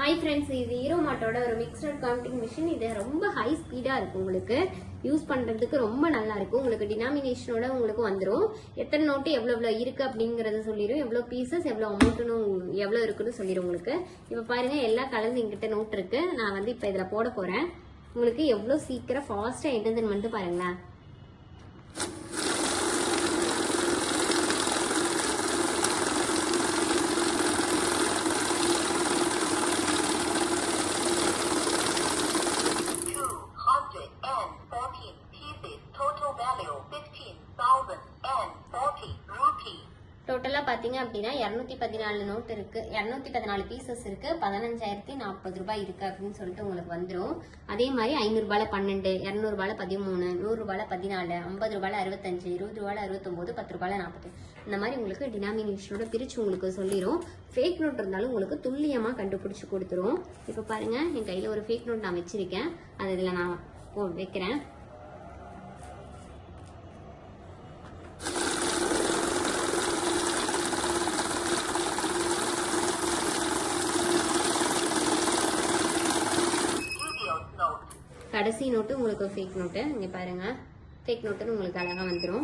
Hi friends, இது ஹீரோமாட்டோட ஒரு mixed counting machine. இது ரொம்ப ஹை ஸ்பீடா இருக்கும், உங்களுக்கு யூஸ் பண்றதுக்கு ரொம்ப நல்லா இருக்கும். உங்களுக்கு டினாமினேஷனோட உங்களுக்கு வந்துடும். எத்தனை நோட்டு எவ்வளவு இருக்கு அப்படிங்கறத சொல்லிடும். எவ்வளவு பீசஸ் எவ்வளவு அமௌண்ட்னு எவ்வளவு இருக்குன்னு சொல்லிடும் உங்களுக்கு. இப்ப பாருங்க, எல்லா கலர்ஸ் எங்கிட்ட நோட் இருக்கு. நான் வந்து இப்ப இதுல போட போறேன். உங்களுக்கு எவ்வளவு சீக்கிரம் ஃபாஸ்டா என்னதுன்னு வந்து பாருங்களேன். டோட்டலா பாத்தீங்க அப்படின்னா 214 நோட் இருக்கு, 214 பீசஸ் இருக்கு, 15,040 ரூபாய் இருக்கு அப்படின்னு சொல்லிட்டு உங்களுக்கு வந்துடும். அதே மாதிரி 500 ரூபாயில 12, 200 ரூபாயில 13, 100 ரூபாயில 14, 50 ரூபாயில 65, 20 ரூபாயில 69, 10 ரூபாயில 40. இந்த மாதிரி உங்களுக்கு டினாமினேஷனோட பிரிச்சு உங்களுக்கு சொல்லிடும். ஃபேக் நோட் இருந்தாலும் உங்களுக்கு துல்லியமா கண்டுபிடிச்சு கொடுத்துரும். இப்ப பாருங்க, என் கையில ஒரு ஃபேக் நோட் நான் வச்சிருக்கேன். அது இதுல நான் வைக்கிறேன். கடைசி நோட்டு உங்களுக்கு ஃபேக் நோட்டு. இங்க பாருங்க, ஃபேக் நோட்டுன்னு உங்களுக்கு அழகா வந்துடும்.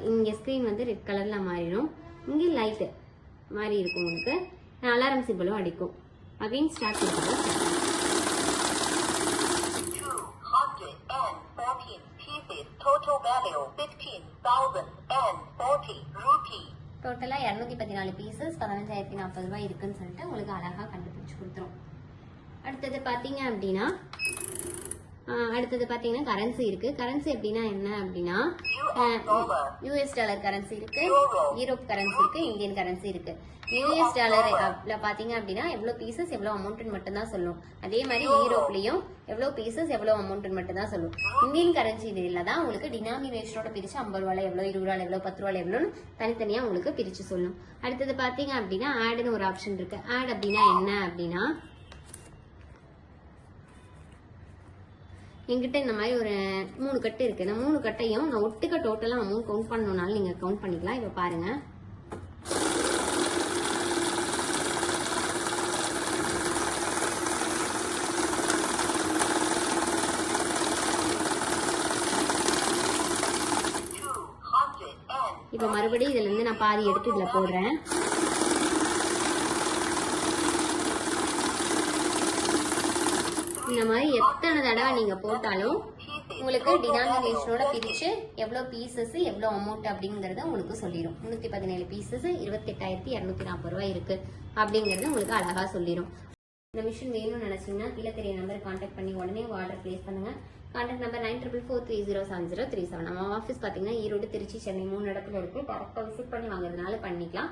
இங்க ஸ்கிரீன் வந்து ரெட் கலர்ல மாறிடும். இங்க லைட் மாறி இருக்கும். உங்களுக்கு அலாரம் சிம்பிளும் அடிக்கும். அகைன் ஸ்டார்ட் பண்ணுங்க. டோட்டலா 214 பீசஸ், 15,040 ரூபாய் இருக்குன்னு சொல்லிட்டு உங்களுக்கு அழகா கண்டுபிடிச்சு கொடுத்துரும். அடுத்தது பாத்தீங்க அப்படின்னா கரன்சி இருக்கு. கரன்சி அப்படின்னா என்ன அப்படின்னா, யூஎஸ் டாலர் கரன்சி இருக்கு, யூரோப் கரன்சி இருக்கு, இந்தியன் கரன்சி இருக்கு. யூஎஸ் டாலர்ல பாத்தீங்க அப்படின்னா எவ்வளவு பீசஸ் எவ்வளவு அமௌண்ட் மட்டும் தான் சொல்லும். அதே மாதிரி யூரோப்லயும் எவ்வளவு பீசஸ் எவ்வளவு அமௌண்ட் மட்டும் தான் சொல்லும். இந்தியன் கரன்சி இதுல தான் உங்களுக்கு டினாமினேஷனோட பிரிச்சு 50 ரூபாய் எவ்வளவு, 20 ரூபாய் எவ்வளவு, 10 ரூபாய் எவ்வளவுன்னு தனித்தனியா உங்களுக்கு பிரிச்சு சொல்லும். அடுத்தது பாத்தீங்க அப்படின்னா ஆட்னு ஒரு ஆப்ஷன் இருக்கு. ஆட் அப்படின்னா என்ன அப்படின்னா, என்கிட்ட இந்த மாதிரி ஒரு 3 கட்டு இருக்கு. இந்த 3 கட்டையும் நான் ஒட்டுக்க டோட்டலா அமௌண்ட் கவுண்ட் பண்ணணும்னாலும் நீங்க கவுண்ட் பண்ணிக்கலாம். இப்ப பாருங்க, இப்ப மறுபடியும் இதுல இருந்து நான் பாதி எடுத்து இதுல போடுறேன். இந்த மாதிரி எத்தனை தடவை நீங்க போட்டாலும் உங்களுக்கு டினாமினேஷனோட பிரிச்சு எவ்வளவு பீசஸ் எவ்வளவு அமௌண்ட் அப்படிங்கறத உங்களுக்கு சொல்லிடும். 317 பீசஸ் 28,240 ரூபாய் இருக்கு அப்படிங்கறது உங்களுக்கு அழகா சொல்லிடும். இந்த மிஷின் வேணும்னு நினைச்சீங்கன்னா கீழே தெரிய நம்பர் கான்டாக்ட் பண்ணி உடனே ஆர்டர் பிளேஸ் பண்ணுங்க. Contact number 9443070737. நம்ம ஆஃபீஸ் பாத்தீங்கன்னா ஈரோடு, திருச்சி, சென்னை 3 இடத்துல இருக்கு. டேரக்டா விசிட் பண்ணி வாங்குறதுனால பண்ணிக்கலாம்.